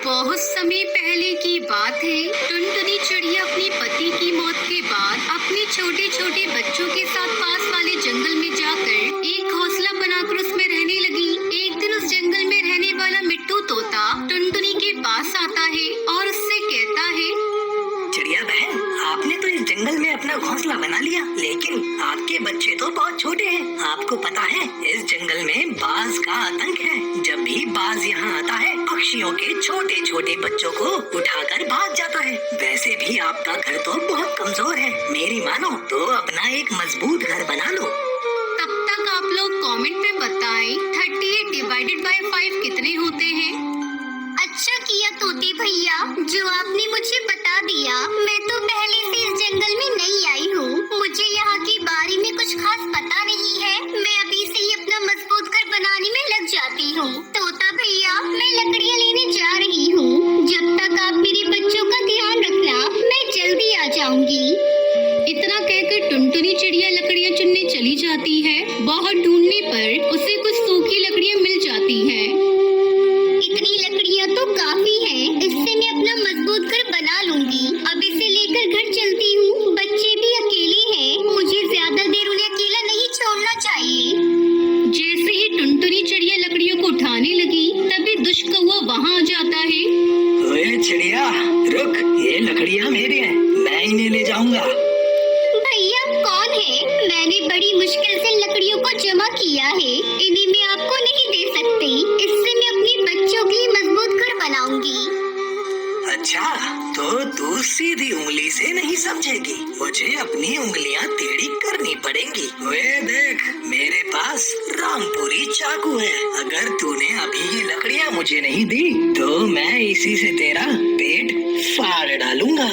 बहुत समय पहले की बात है। टुनटुनी चिड़िया अपनी पति की मौत के बाद अपने छोटे छोटे बच्चों के साथ पास वाले जंगल में जाकर एक घोंसला बनाकर उसमें रहने लगी। एक दिन उस जंगल में रहने वाला मिट्टू तोता टुनटुनी के पास आता है और उससे कहता है, चिड़िया बहन, आपने तो इस जंगल में अपना घोंसला बना लिया, लेकिन आपके बच्चे तो बहुत छोटे हैं। आपको पता है इस जंगल में बाज का आतंक है। जब भी बाज यहाँ आता है, पक्षियों के छोटे छोटे बच्चों को उठाकर भाग जाता है। वैसे भी आपका घर तो बहुत कमजोर है। मेरी मानो तो अपना एक मजबूत घर बना लो। तब तक आप लोग कमेंट में बताएं 38 डिवाइडेड बाय 5 कितने होते हैं। अच्छा किया तोते भैया, जो आपने मुझे बता दिया। मैं तो पहले से इस जंगल में नहीं आई हूँ, मुझे यहाँ के बारे में कुछ खास पता नहीं है। मैं अभी से ही अपना मजबूत घर बनाने में लग जाती हूँ। तोता भैया, मैं लकड़ियाँ लेने जा रही हूँ। जब तक आप मेरे बच्चों का ध्यान रखना, मैं जल्दी आ जाऊंगी। इतना कहकर टुनटुनी चिड़िया लकड़ियाँ चुनने चली जाती है। बहुत ढूंढने पर उसे कुछ सूखी लकड़ियाँ मिल जाती हैं। इतनी लकड़ियाँ तो काफी हैं, इससे मैं अपना मजबूत घर बना लूंगी। अब इसे लेकर घर चलती हूँ। बच्चे भी अकेले हैं, मुझे ज्यादा देर उन्हें अकेला नहीं छोड़ना चाहिए। जैसे ही टुनटुनी चिड़िया लकड़ियों को उठाने लगी, तभी दुष्ट कौवा वहाँ आ जाता है। ओए चिड़िया, रुक, ये लकड़ियाँ मेरी हैं, मैं इन्हें ले जाऊंगा। भैया कौन है? मैंने बड़ी मुश्किल से लकड़ियों को जमा किया है, इन्हें मैं आपको नहीं दे सकती। इससे मैं अपने बच्चों के लिए मजबूत घर बनाऊंगी। अच्छा, तो तू सीधी उंगली से नहीं समझेगी, मुझे अपनी उंगलियां टेढ़ी करनी पड़ेंगी। वे देख, मेरे पास रामपुरी चाकू है। अगर तूने अभी ये लकड़ियां मुझे नहीं दी, तो मैं इसी से तेरा पेट फाड़ डालूंगा।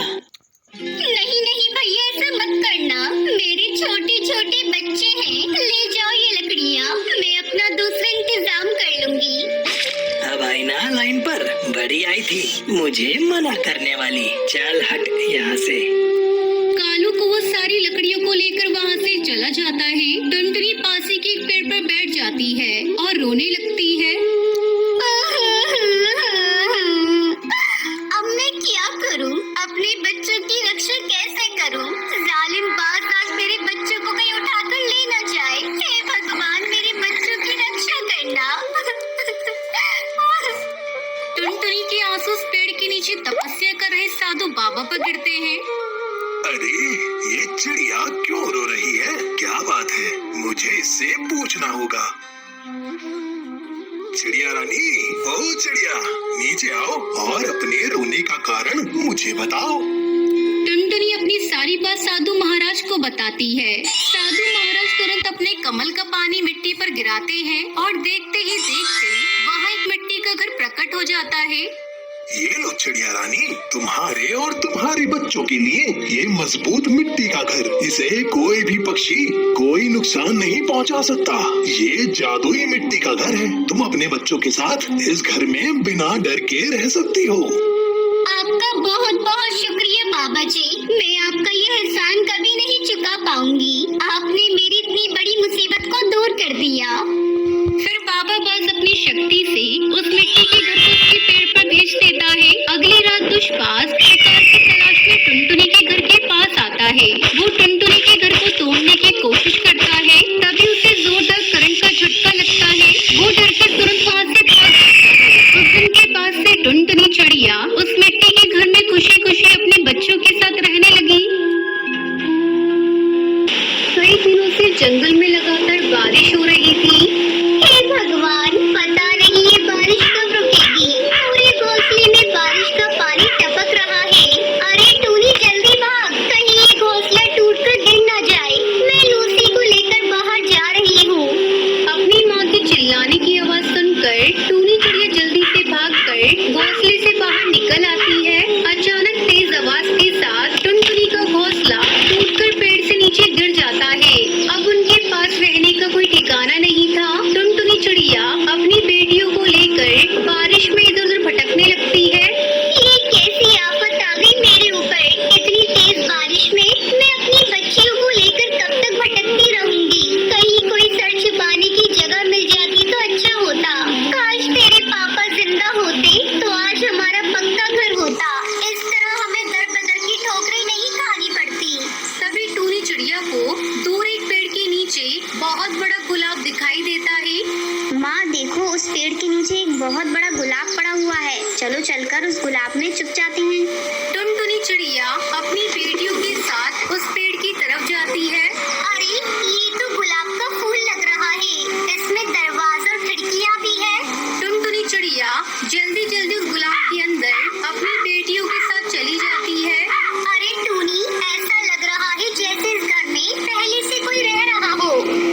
नहीं नहीं भैया, ऐसा मत करना। मेरे छोटे छोटे बच्चे हैं, ले जाओ ये लकड़ियाँ, मैं अपना दूसरा इंतजाम कर लूंगी। अब आई ना लाइन पर, बड़ी आई थी मुझे मना करने वाली। चल हट यहाँ से। कालू को वो सारी लकड़ियों को लेकर वहाँ से चला जाता है। टुनटुनी पास ही के एक पेड़ पर बैठ जाती है और रोने लगती है। अब मैं क्या करूं? अपने बच्चों की रक्षा कैसे करूं? जालिम बाज आज मेरे बच्चों को कहीं उठाकर ले न जाए। हे भगवान, मेरे बच्चों की रक्षा करना। टुनटुनी के आंसू उस पेड़ के नीचे तपस्या कर रहे साधु बाबा पर गिरते हैं। अरे ये चिड़िया क्यों रो रही है? क्या बात है? मुझे इससे पूछना होगा। चिड़िया रानी, ओ चिड़िया, नीचे आओ और अपने रोने का कारण मुझे बताओ। टुनटुनी अपनी सारी बात साधु महाराज को बताती है। साधु महाराज तुरंत अपने कमल का पानी मिट्टी पर गिराते हैं और देखते ही देखते वहाँ एक मिट्टी का घर प्रकट हो जाता है। ये लो चिड़िया रानी, तुम्हारे और तुम्हारे बच्चों के लिए ये मजबूत मिट्टी का घर। इसे कोई भी पक्षी कोई नुकसान नहीं पहुंचा सकता। ये जादुई मिट्टी का घर है। तुम अपने बच्चों के साथ इस घर में बिना डर के रह सकती हो। आपका बहुत बहुत शुक्रिया बाबा जी, मैं आपका ये एहसान कभी नहीं चुका पाऊंगी। आपने मेरी इतनी बड़ी मुसीबत को दूर कर दिया। फिर बाबा बाज अपनी शक्ति से उस मिट्टी के घर को उसके पेड़ पर भेज देता है। अगली रात दुष्पास शिकार की तलाश में टुनटुनी के घर के पास आता है। वो टुनटुनी के घर को तोड़ने की कोशिश करता है, तभी उसे जोरदार करंट का झटका लगता है। वो डरकर तुरंत वहाँ से भाग जाता है। उस दिन के बाद से टुनटुनी चिड़िया उस मिट्टी के घर में खुशी खुशी अपने बच्चों के साथ रहने लगी। कई दिनों से जंगल में लगातार बारिश हो रही थी। हे भगवान, पता नहीं ये बारिश कब रुकेगी। पूरे घोंसले में बारिश का पानी टपक रहा है। अरे टूनी, जल्दी भाग, कहीं ये घोंसला टूटकर गिर न जाए। मैं लूसी को लेकर बाहर जा रही हूँ। अपनी माँ के चिल्लाने की आवाज सुनकर टूनी चिड़िया जल्दी से भागकर घोंसले से बाहर निकल आती है। अचानक तेज आवाज के साथ टुनटुनी का घोंसला टूटकर पेड़ से नीचे गिर जाता है। अब उनके पास रहने का कोई ठिकाना नहीं था। बहुत बड़ा गुलाब दिखाई देता है। माँ देखो, उस पेड़ के नीचे एक बहुत बड़ा गुलाब पड़ा हुआ है। चलो चलकर उस गुलाब में छुप जाते हैं। टुनटुनी चिड़िया अपनी बेटियों के साथ उस पेड़ की तरफ जाती है। अरे ये तो गुलाब का फूल लग रहा है, इसमें दरवाजा और खिड़कियाँ भी है। टुनटुनी चिड़िया जल्दी जल्दी उस गुलाब के अंदर अपनी बेटियों के साथ चली जाती है। अरे टूनी, ऐसा लग रहा है जैसे इस घर में पहले से कोई रह रहा हो।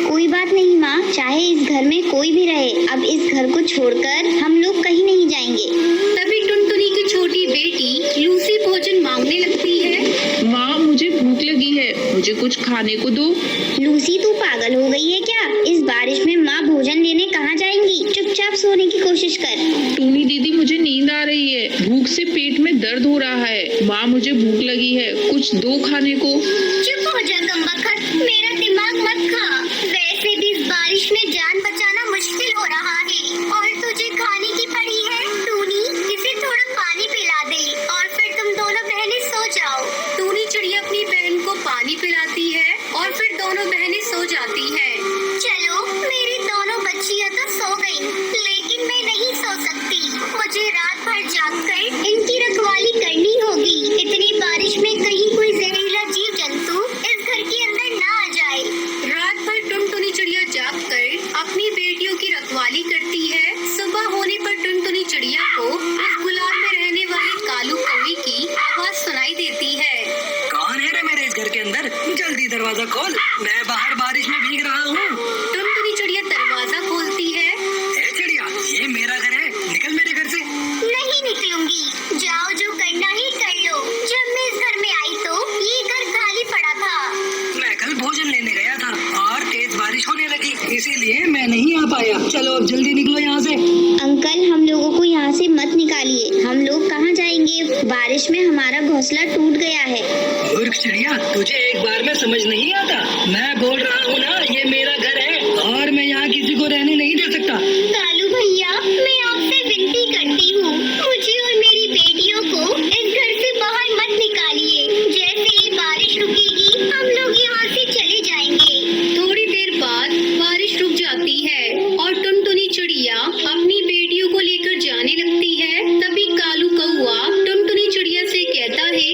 कोई बात नहीं माँ, चाहे इस घर में कोई भी रहे, अब इस घर को छोड़कर हम लोग कहीं नहीं जाएंगे। तभी टुनटुनी की छोटी बेटी लूसी भोजन मांगने लगती है। माँ मुझे भूख लगी है, मुझे कुछ खाने को दो। लूसी तू पागल हो गई है क्या? इस बारिश में माँ भोजन लेने कहाँ जाएंगी? चुपचाप सोने की कोशिश कर। टूनी दीदी मुझे नींद आ रही है, भूख से पेट में दर्द हो रहा है। माँ मुझे भूख लगी है, कुछ दो खाने को। चुप हो जा कमबख्त, मेरा दिमाग मत खा। वैसे भी इस बारिश में जान बचाना मुश्किल हो रहा है और तुझे खाने की पड़ी है। टूनी, इसे थोड़ा पानी पिला दे और फिर तुम दोनों बहनें सो जाओ। टूनी चिड़िया अपनी बहन को पानी पिलाती है और फिर दोनों बहनें सो जाती हैं। चलो, मेरी दोनों बच्चियां तो सो गईं, लेकिन मैं नहीं सो सकती। मुझे रात भर जागकर इनकी रखवाली करनी होगी। इतनी बारिश में कहीं कोई जहरीला जीव जंतु इस घर के अंदर ना आ जाए। रात भर टुनटुनी चिड़िया जागकर अपनी बेटियों की रखवाली करती है। सुबह होने पर टुनटुनी चिड़िया को उस गुलाब में रहने वाले कालू कौवे की आवाज सुनाई देती है। कौन है रे मेरे इस घर के अंदर? जल्दी दरवाजा खोल, मैं बाहर बारिश में भीग रहा हूँ। टुनटुनी चिड़िया दरवाजा खोलती है। ए चिड़िया, ये मेरा घर है, निकल मेरे घर से। नहीं निकलूंगी, जाओ जो करना ही कर लो। जब मैं इस घर में आई तो ये घर खाली पड़ा था। मैं कल भोजन लेने गया था और तेज बारिश होने लगी, इसीलिए मैं नहीं आ पाया। चलो अब जल्दी निकलो यहाँ से। अंकल, हम लोगों को यहाँ से मत निकालिए। हम लोग कहाँ जाएंगे? बारिश में हमारा घोंसला टूट गया है। मूर्ख चिड़िया, तुझे एक बार में समझ नहीं आता? मैं बोल रहा हूँ ना, ये मेरा घर है और मैं यहाँ किसी को रहने नहीं दे सकता। कालू भैया, मैं आपसे विनती करती हूँ, मुझे और मेरी बेटियों को इस घर से बाहर मत निकालिए। जैसे ही बारिश रुकेगी हम लोग यहाँ से चले जाएंगे। थोड़ी देर बाद बारिश रुक जाती है और टुनटुनी चिड़िया अपनी बेटियों को लेकर जाने लगती है। तभी कालू कौवा टुनटुनी चिड़िया से कहता है,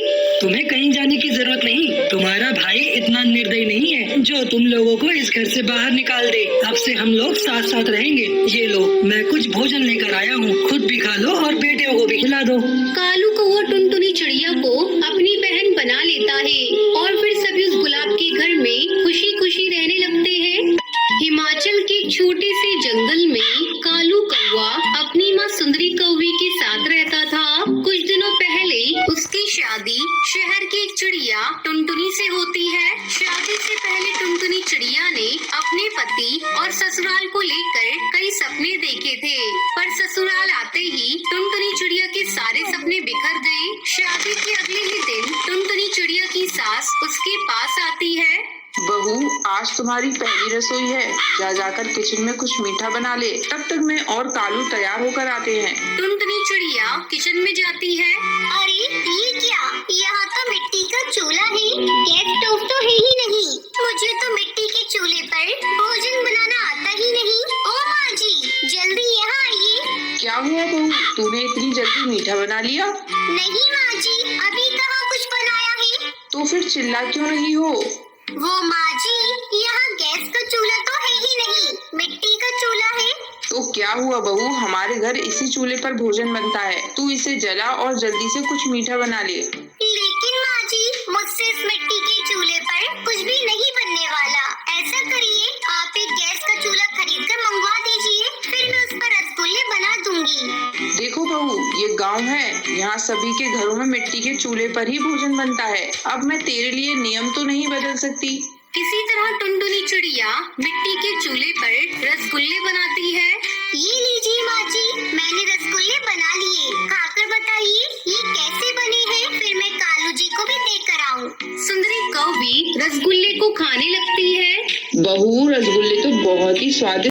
तुम्हें कहीं जाने की जरूरत नहीं। तुम्हारा भाई इतना निर्दयी नहीं है जो तुम लोगों को इस घर से बाहर निकाल दे। अब से हम लोग साथ साथ रहेंगे। ये लो, मैं कुछ भोजन लेकर आया हूँ, खुद भी खा लो और बेटियों को भी खिला दो। कालू कौवा टुनटुनी चिड़िया को अपनी बहन बना लेता है और फिर सभी उस गुलाब के घर में खुशी खुशी रहने लगते हैं। हिमाचल के एक छोटे से जंगल में कालू कौवा अपनी माँ सुंदरी कौवी के साथ रहता था। कुछ दिनों पहले उसकी शादी शहर की एक चिड़िया टुनटुनी से होती है। शादी से पहले टुनटुनी चिड़िया ने अपने पति और ससुराल को लेकर कई सपने देखे थे, पर ससुराल आते ही टुनटुनी चिड़िया के सारे सपने बिखर गए। शादी के अगले ही दिन टुनटुनी चिड़िया की सास उसके पास आती है। बहू, आज तुम्हारी पहली रसोई है, जाकर किचन में कुछ मीठा बना ले। तब तक मैं और कालू तैयार होकर आते हैं। टुनटुनी चिड़िया किचन में जाती है। अरे ये क्या? यहाँ तो मिट्टी का चूल्हा है, गैस स्टोव तो है ही नहीं। मुझे तो मिट्टी के चूल्हे पर भोजन बनाना आता ही नहीं। ओ माँ जी, जल्दी यहाँ आइए। क्या हुआ बहू, तूने इतनी जल्दी मीठा बना लिया? नहीं माँ जी, अभी कहाँ कुछ बनाया है। तो फिर चिल्ला क्यों रही हो? वो माँ जी, यहाँ गैस का चूल्हा तो है ही नहीं, मिट्टी का चूल्हा है। तो क्या हुआ बहू, हमारे घर इसी चूल्हे पर भोजन बनता है। तू इसे जला और जल्दी से कुछ मीठा बना ले। लेकिन माँ जी, मुझसे इस मिट्टी के चूल्हे पर कुछ भी नहीं बनने वाला। ऐसा करिए, आप एक गैस का चूल्हा खरीद कर मंगवा दीजिए, फिर मैं उस पर रसगुल्ले बना दूंगी। देखो बहू, ये गांव है, यहाँ सभी के घरों में मिट्टी के चूल्हे पर ही भोजन बनता है। अब मैं तेरे लिए नियम तो नहीं बदल सकती। इसी तरह टुनटुनी चिड़िया मिट्टी के चूल्हे पर रसगुल्ले बनाती है। ये लीजिए माँ जी, मैंने रसगुल्ले बना लिए, खाकर बताइए ये कैसे बने हैं, फिर मैं कालू जी को भी देकर आऊँ। सुंदरी कौवी रसगुल्ले को खाने लगती है। बहू, रसगुल्ले तो बहुत ही स्वादिष्ट